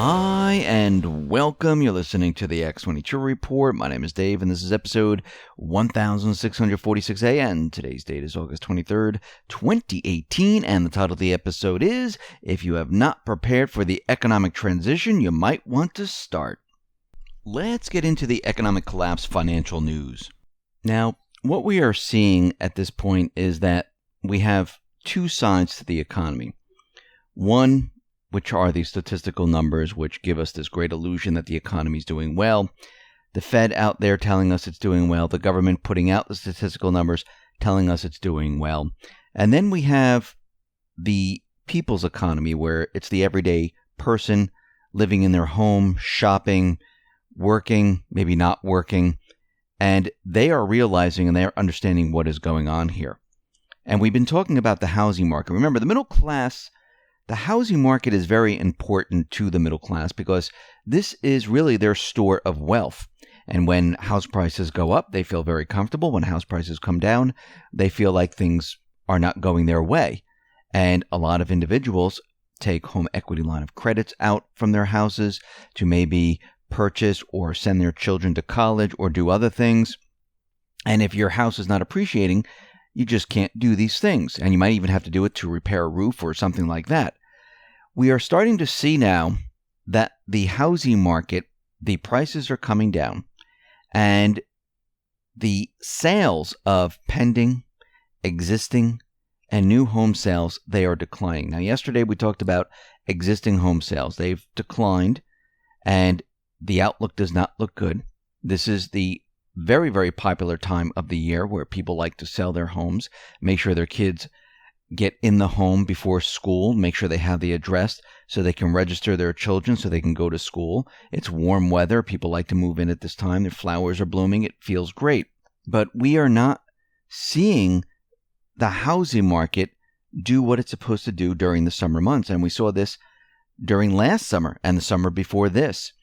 Hi, and welcome. You're listening to the X22 Report. My name is Dave, and this is episode 1646A, and today's date is August 23rd, 2018, and the title of the episode is, If You Have Not Prepared for the Economic Transition, You Might Want to Start. Let's get into the economic collapse financial news. Now, what we are seeing at this point is that we have two sides to the economy. One, which are the statistical numbers, which give us this great illusion that the economy is doing well. The Fed out there telling us it's doing well. The government putting out the statistical numbers telling us it's doing well. And then we have the people's economy, where it's the everyday person living in their home, shopping, working, maybe not working. And they are realizing and they are understanding what is going on here. And we've been talking about the housing market. Remember, the middle class, the housing market is very important to the middle class because this is really their store of wealth. And when house prices go up, they feel very comfortable. When house prices come down, they feel like things are not going their way. And a lot of individuals take home equity line of credits out from their houses to maybe purchase or send their children to college or do other things. And if your house is not appreciating, you just can't do these things. And you might even have to do it to repair a roof or something like that. We are starting to see now that the housing market, the prices are coming down, and the sales of pending, existing, and new home sales, they are declining. Now, yesterday we talked about existing home sales. They've declined, and the outlook does not look good. This is the very, very popular time of the year where people like to sell their homes, make sure their kids get in the home before school, make sure they have the address so they can register their children so they can go to school. It's warm weather. People like to move in at this time. Their flowers are blooming. It feels great. But we are not seeing the housing market do what it's supposed to do during the summer months. And we saw this during last summer and the summer before this.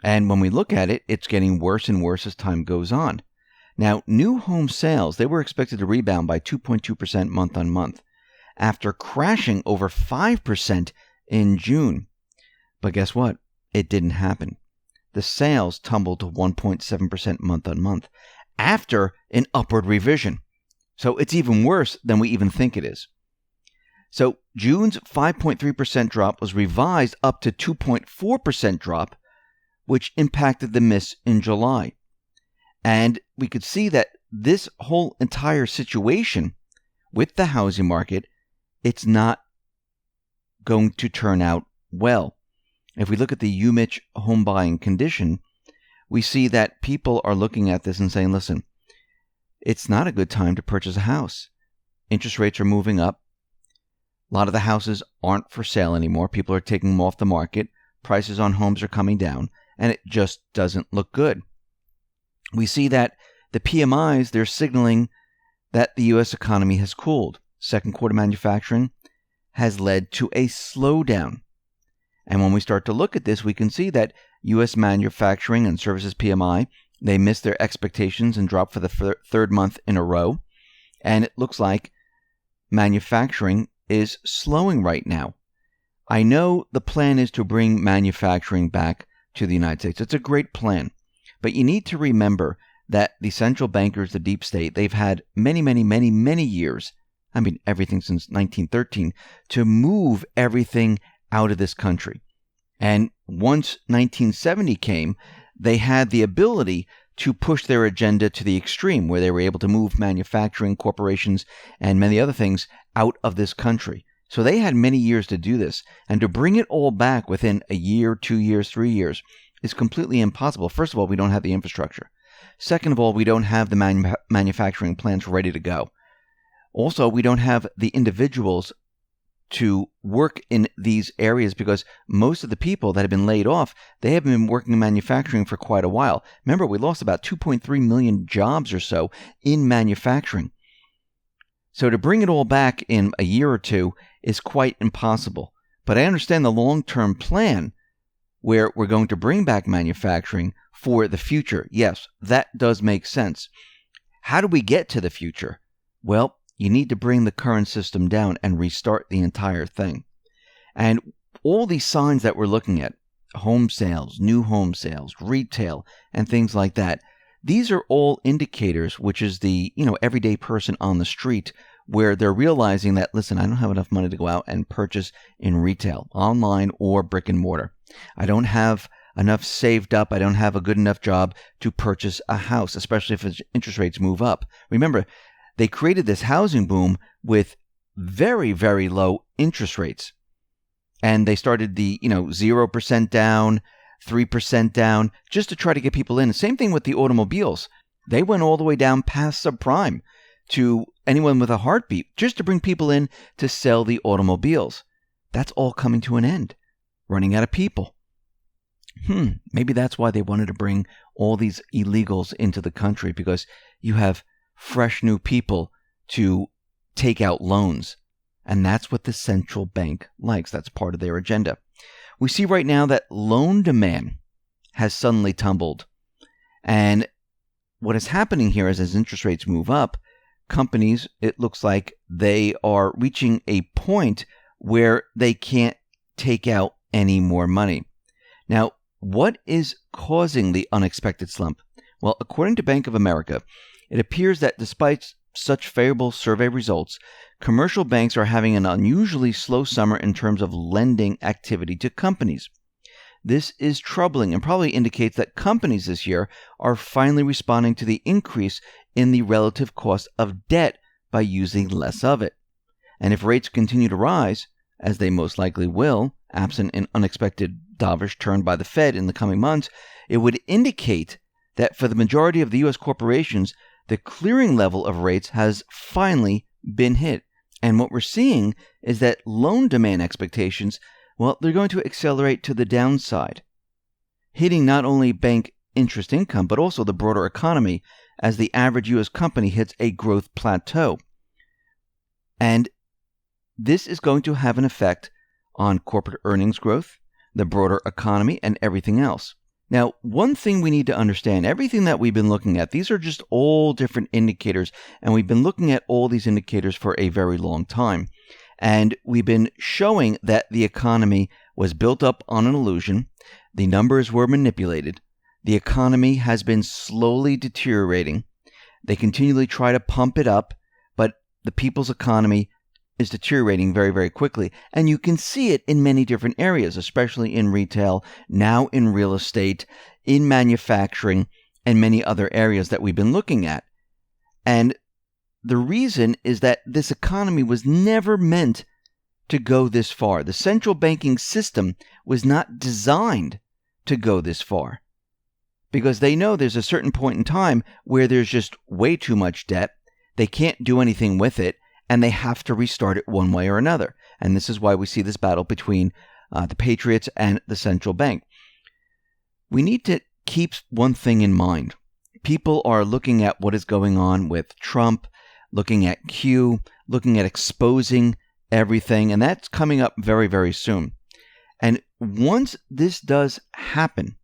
And when we look at it, it's getting worse and worse as time goes on. Now, new home sales, they were expected to rebound by 2.2% month on month, after crashing over 5% in June. But guess what? It didn't happen. The sales tumbled to 1.7% month on month after an upward revision. So it's even worse than we even think it is. So June's 5.3% drop was revised up to 2.4% drop, which impacted the miss in July. And we could see that this whole entire situation with the housing market, it's not going to turn out well. If we look at the UMich home buying condition, we see that people are looking at this and saying, listen, it's not a good time to purchase a house. Interest rates are moving up. A lot of the houses aren't for sale anymore. People are taking them off the market. Prices on homes are coming down, and it just doesn't look good. We see that the PMIs, they're signaling that the U.S. economy has cooled. Second quarter manufacturing has led to a slowdown. And when we start to look at this, we can see that U.S. manufacturing and services PMI, they missed their expectations and dropped for the third month in a row. And it looks like manufacturing is slowing right now. I know the plan is to bring manufacturing back to the United States. It's a great plan. But you need to remember that the central bankers, the deep state, they've had many years, I mean, everything since 1913, to move everything out of this country. And once 1970 came, they had the ability to push their agenda to the extreme, where they were able to move manufacturing, corporations, and many other things out of this country. So they had many years to do this. And to bring it all back within a year, 2 years, 3 years is completely impossible. First of all, we don't have the infrastructure. Second of all, we don't have the manufacturing plants ready to go. Also, we don't have the individuals to work in these areas because most of the people that have been laid off, they have been working in manufacturing for quite a while. Remember, we lost about 2.3 million jobs or so in manufacturing. So to bring it all back in a year or two is quite impossible. But I understand the long-term plan where we're going to bring back manufacturing for the future. Yes, that does make sense. How do we get to the future? Well, you need to bring the current system down and restart the entire thing. And all these signs that we're looking at, home sales, new home sales, retail, and things like that. These are all indicators, which is the, everyday person on the street, where they're realizing that, listen, I don't have enough money to go out and purchase in retail, online or brick and mortar. I don't have enough saved up. I don't have a good enough job to purchase a house, especially if interest rates move up. Remember, they created this housing boom with very, very low interest rates. And they started the, 0% down, 3% down, just to try to get people in. The same thing with the automobiles. They went all the way down past subprime to anyone with a heartbeat, just to bring people in to sell the automobiles. That's all coming to an end, running out of people. Maybe that's why they wanted to bring all these illegals into the country, because you have fresh new people to take out loans. And that's what the central bank likes. That's part of their agenda. We see right now that loan demand has suddenly tumbled. And what is happening here is, as interest rates move up, companies, it looks like they are reaching a point where they can't take out any more money. Now, what is causing the unexpected slump? Well, according to Bank of America, it appears that despite such favorable survey results, commercial banks are having an unusually slow summer in terms of lending activity to companies. This is troubling and probably indicates that companies this year are finally responding to the increase in the relative cost of debt by using less of it. And if rates continue to rise, as they most likely will, absent an unexpected dovish turn by the Fed in the coming months, it would indicate that for the majority of the U.S. corporations, the clearing level of rates has finally been hit. And what we're seeing is that loan demand expectations, well, they're going to accelerate to the downside, hitting not only bank interest income, but also the broader economy as the average U.S. company hits a growth plateau. And this is going to have an effect on corporate earnings growth, the broader economy, and everything else. Now, one thing we need to understand, everything that we've been looking at, these are just all different indicators, and we've been looking at all these indicators for a very long time. And we've been showing that the economy was built up on an illusion. The numbers were manipulated. The economy has been slowly deteriorating. They continually try to pump it up, but the people's economy is deteriorating very, very quickly. And you can see it in many different areas, especially in retail, now in real estate, in manufacturing, and many other areas that we've been looking at. And the reason is that this economy was never meant to go this far. The central banking system was not designed to go this far, because they know there's a certain point in time where there's just way too much debt. They can't do anything with it, and they have to restart it one way or another. And this is why we see this battle between the patriots and the central bank. We need to keep one thing in mind. People are looking at what is going on with Trump, looking at Q, looking at exposing everything, and that's coming up very, very soon. And once this does happen,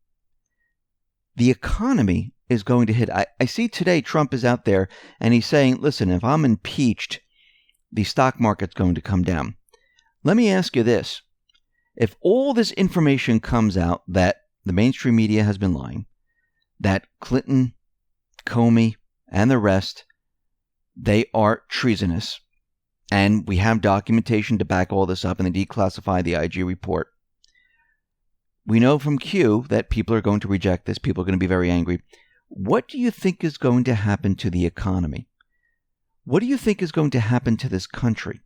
the economy is going to hit. I see today Trump is out there and he's saying, listen, if I'm impeached, the stock market's going to come down. Let me ask you this. If all this information comes out that the mainstream media has been lying, that Clinton, Comey, and the rest, they are treasonous, and we have documentation to back all this up, and they declassify the IG report. We know from Q that people are going to reject this. People are going to be very angry. What do you think is going to happen to the economy? What do you think is going to happen to this country?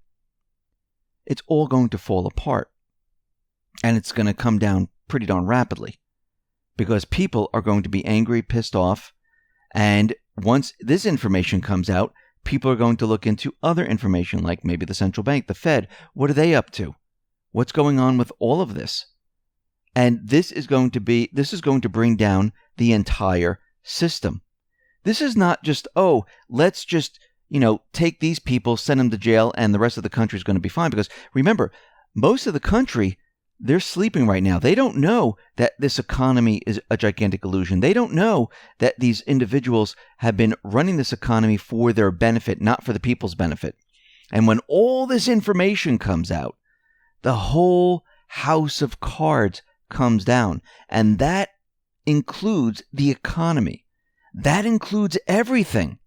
It's all going to fall apart. And it's going to come down pretty darn rapidly, because people are going to be angry, pissed off. And once this information comes out, people are going to look into other information, like maybe the central bank, the Fed. What are they up to? What's going on with all of this? And this is going to bring down the entire system. This is not just, let's just take these people, send them to jail, and the rest of the country is going to be fine. Because remember, most of the country, they're sleeping right now. They don't know that this economy is a gigantic illusion. They don't know that these individuals have been running this economy for their benefit, not for the people's benefit. And when all this information comes out, the whole house of cards comes down. And that includes the economy. That includes everything.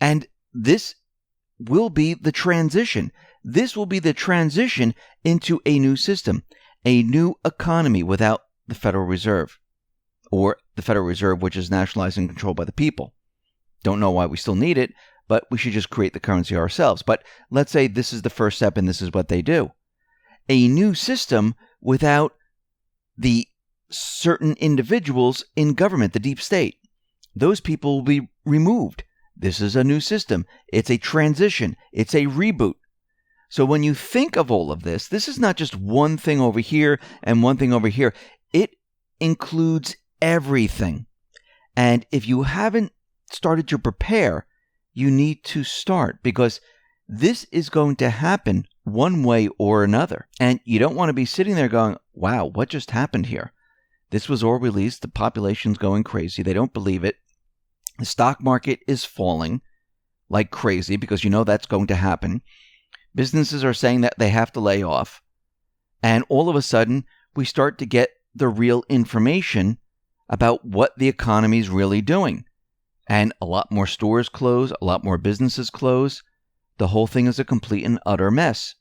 And this will be the transition. This will be the transition into a new system, a new economy without the Federal Reserve, or the Federal Reserve, which is nationalized and controlled by the people. Don't know why we still need it, but we should just create the currency ourselves. But let's say this is the first step and this is what they do. A new system without the certain individuals in government, the deep state. Those people will be removed. This is a new system. It's a transition. It's a reboot. So when you think of all of this, this is not just one thing over here and one thing over here. It includes everything. And if you haven't started to prepare, you need to start, because this is going to happen one way or another. And you don't want to be sitting there going, wow, what just happened here? This was all released. The population's going crazy. They don't believe it. The stock market is falling like crazy because you know that's going to happen. Businesses are saying that they have to lay off. And all of a sudden, we start to get the real information about what the economy is really doing. And a lot more stores close, a lot more businesses close. The whole thing is a complete and utter mess.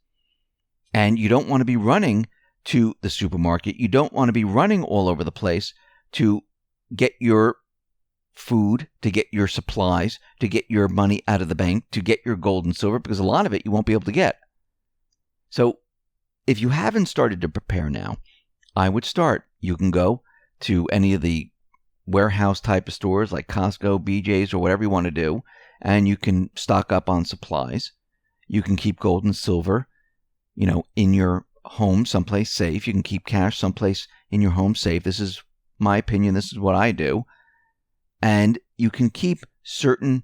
And you don't want to be running to the supermarket. You don't want to be running all over the place to get your food, to get your supplies, to get your money out of the bank, to get your gold and silver, because a lot of it you won't be able to get. So if you haven't started to prepare now, I would start. You can go to any of the warehouse type of stores like Costco, BJ's, or whatever you want to do, and you can stock up on supplies. You can keep gold and silver, in your home someplace safe. You can keep cash someplace in your home safe. This is my opinion. This is what I do. And you can keep certain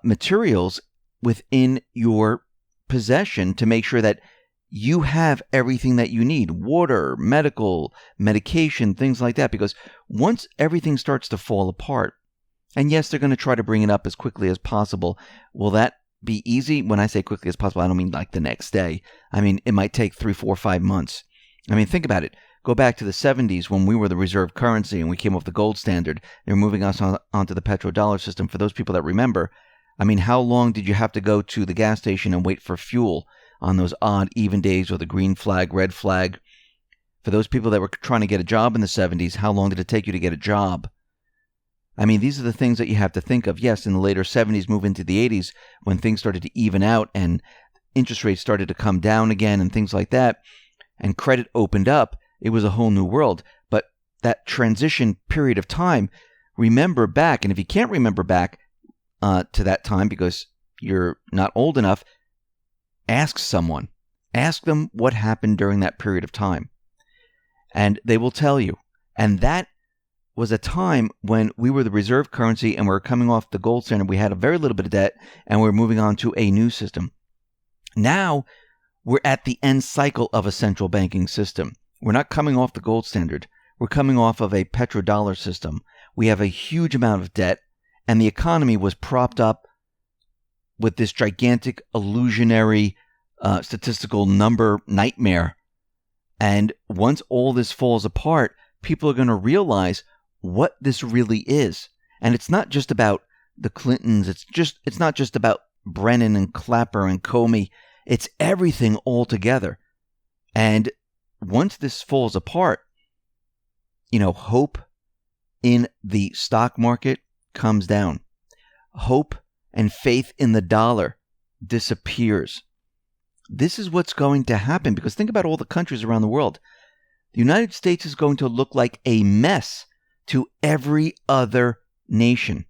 materials within your possession to make sure that you have everything that you need. Water, medication, things like that. Because once everything starts to fall apart, and yes, they're going to try to bring it up as quickly as possible. Will that be easy? When I say quickly as possible, I don't mean like the next day. I mean, it might take 3, 4, 5 months. I mean, think about it. Go back to the 70s when we were the reserve currency and we came off the gold standard. They were moving us onto the petrodollar system. For those people that remember, I mean, how long did you have to go to the gas station and wait for fuel on those odd even days, or the green flag, red flag? For those people that were trying to get a job in the 70s, how long did it take you to get a job? I mean, these are the things that you have to think of. Yes, in the later 70s, move into the 80s, when things started to even out and interest rates started to come down again and things like that, and credit opened up, it was a whole new world. But that transition period of time, remember back, and if you can't remember back to that time because you're not old enough, ask someone. Ask them what happened during that period of time. And they will tell you. And that was a time when we were the reserve currency and we were coming off the gold standard. We had a very little bit of debt and we were moving on to a new system. Now we're at the end cycle of a central banking system. We're not coming off the gold standard. We're coming off of a petrodollar system. We have a huge amount of debt, and the economy was propped up with this gigantic illusionary statistical number nightmare. And once all this falls apart, people are going to realize what this really is. And it's not just about the Clintons. It's not just about Brennan and Clapper and Comey. It's everything all together. And once this falls apart, hope in the stock market comes down. Hope and faith in the dollar disappears. This is what's going to happen, because think about all the countries around the world. The United States is going to look like a mess to every other nation.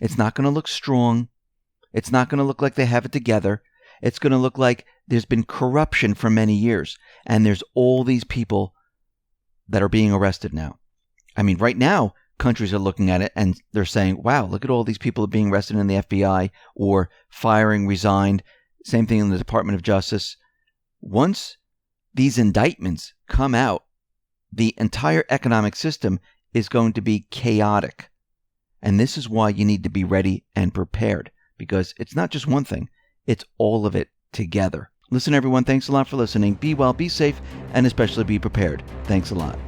It's not going to look strong. It's not going to look like they have it together. It's going to look like there's been corruption for many years. And there's all these people that are being arrested now. I mean, right now, countries are looking at it and they're saying, wow, look at all these people being arrested in the FBI or firing, resigned. Same thing in the Department of Justice. Once these indictments come out, the entire economic system is going to be chaotic. And this is why you need to be ready and prepared, because it's not just one thing. It's all of it together. Listen, everyone, thanks a lot for listening. Be well, be safe, and especially be prepared. Thanks a lot.